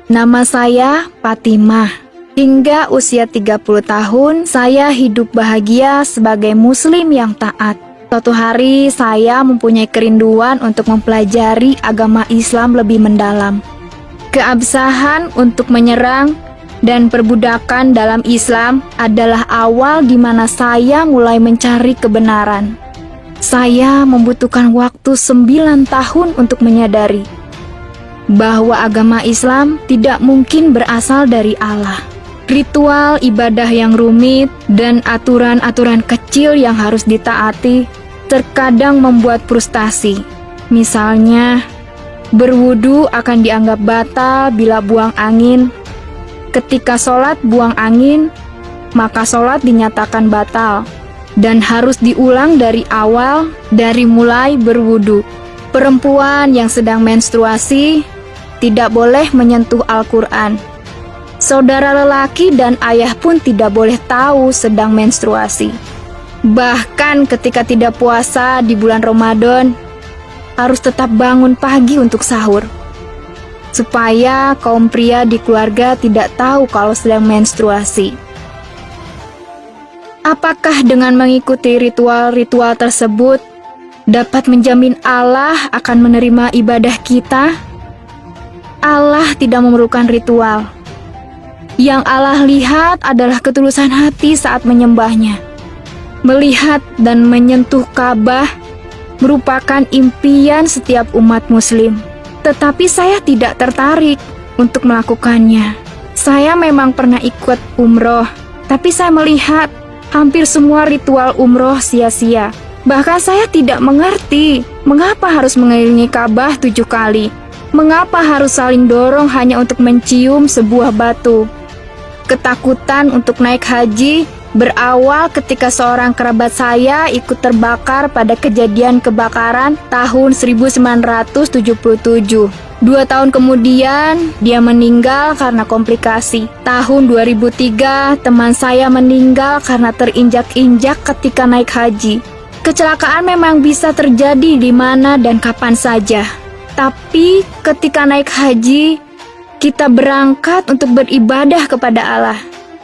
Nama saya Fatimah. Hingga usia 30 tahun, saya hidup bahagia sebagai muslim yang taat. Suatu hari, saya mempunyai kerinduan untuk mempelajari agama Islam lebih mendalam. Keabsahan untuk menyerang dan perbudakan dalam Islam adalah awal di mana saya mulai mencari kebenaran. Saya membutuhkan waktu 9 tahun untuk menyadari bahwa agama Islam tidak mungkin berasal dari Allah. Ritual ibadah yang rumit dan aturan-aturan kecil yang harus ditaati terkadang membuat frustasi. Misalnya, berwudu akan dianggap batal bila buang angin. Ketika sholat buang angin, maka sholat dinyatakan batal dan harus diulang dari awal, dari mulai berwudu. Perempuan yang sedang menstruasi tidak boleh menyentuh Al-Quran. Saudara lelaki dan ayah pun tidak boleh tahu sedang menstruasi. Bahkan ketika tidak puasa di bulan Ramadan, harus tetap bangun pagi untuk sahur, supaya kaum pria di keluarga tidak tahu kalau sedang menstruasi. Apakah dengan mengikuti ritual-ritual tersebut dapat menjamin Allah akan menerima ibadah kita? Allah tidak memerlukan ritual. Yang Allah lihat adalah ketulusan hati saat menyembahnya. Melihat dan menyentuh Ka'bah merupakan impian setiap umat muslim. Tetapi saya tidak tertarik untuk melakukannya. Saya memang pernah ikut umroh, tapi saya melihat hampir semua ritual umroh sia-sia. Bahkan saya tidak mengerti mengapa harus mengelilingi Ka'bah 7 kali. Mengapa harus saling dorong hanya untuk mencium sebuah batu. Ketakutan untuk naik haji berawal ketika seorang kerabat saya ikut terbakar pada kejadian kebakaran tahun 1977. 2 tahun kemudian, dia meninggal karena komplikasi. Tahun 2003, teman saya meninggal karena terinjak-injak ketika naik haji. Kecelakaan memang bisa terjadi di mana dan kapan saja. Tapi ketika naik haji, kita berangkat untuk beribadah kepada Allah.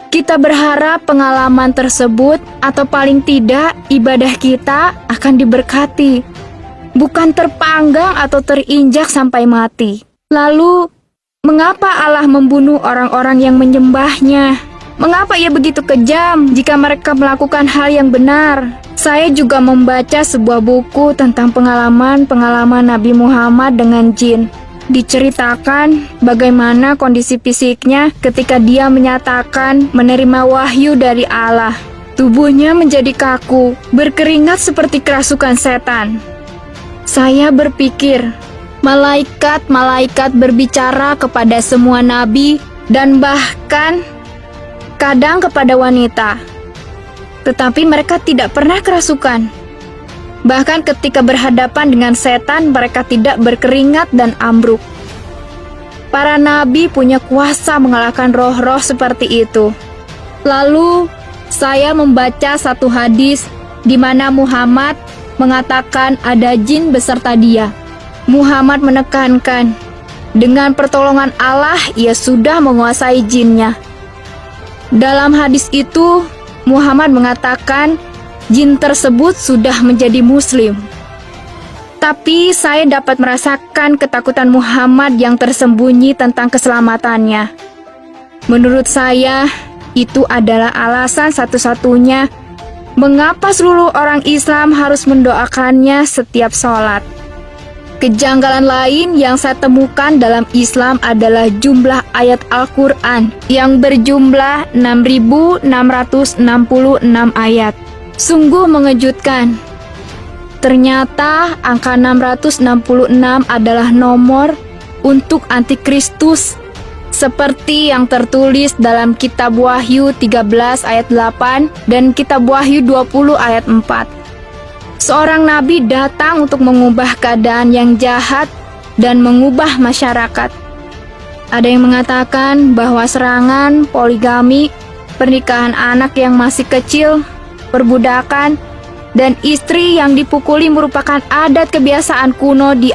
Kita berharap pengalaman tersebut atau paling tidak ibadah kita akan diberkati, bukan terpanggang atau terinjak sampai mati. Lalu, mengapa Allah membunuh orang-orang yang menyembahnya? Mengapa ia begitu kejam jika mereka melakukan hal yang benar? Saya juga membaca sebuah buku tentang pengalaman-pengalaman Nabi Muhammad dengan jin. Diceritakan bagaimana kondisi fisiknya ketika dia menyatakan menerima wahyu dari Allah. Tubuhnya menjadi kaku, berkeringat seperti kerasukan setan. Saya berpikir, malaikat-malaikat berbicara kepada semua nabi dan bahkan kadang kepada wanita. Tetapi mereka tidak pernah kerasukan. Bahkan ketika berhadapan dengan setan, mereka tidak berkeringat dan ambruk. Para nabi punya kuasa mengalahkan roh-roh seperti itu. Lalu, saya membaca satu hadis di mana Muhammad mengatakan ada jin beserta dia. Muhammad menekankan, dengan pertolongan Allah, ia sudah menguasai jinnya. Dalam hadis itu, Muhammad mengatakan, jin tersebut sudah menjadi muslim. Tapi saya dapat merasakan ketakutan Muhammad yang tersembunyi tentang keselamatannya. Menurut saya, itu adalah alasan satu-satunya mengapa seluruh orang Islam harus mendoakannya setiap sholat. Kejanggalan lain yang saya temukan dalam Islam adalah jumlah ayat Al-Quran yang berjumlah 6.666 ayat. Sungguh mengejutkan. Ternyata angka 666 adalah nomor untuk antikristus, seperti yang tertulis dalam kitab Wahyu 13 ayat 8 dan kitab Wahyu 20 ayat 4. Seorang nabi datang untuk mengubah keadaan yang jahat dan mengubah masyarakat. Ada yang mengatakan bahwa serangan, poligami, pernikahan anak yang masih kecil, perbudakan, dan istri yang dipukuli merupakan adat kebiasaan kuno di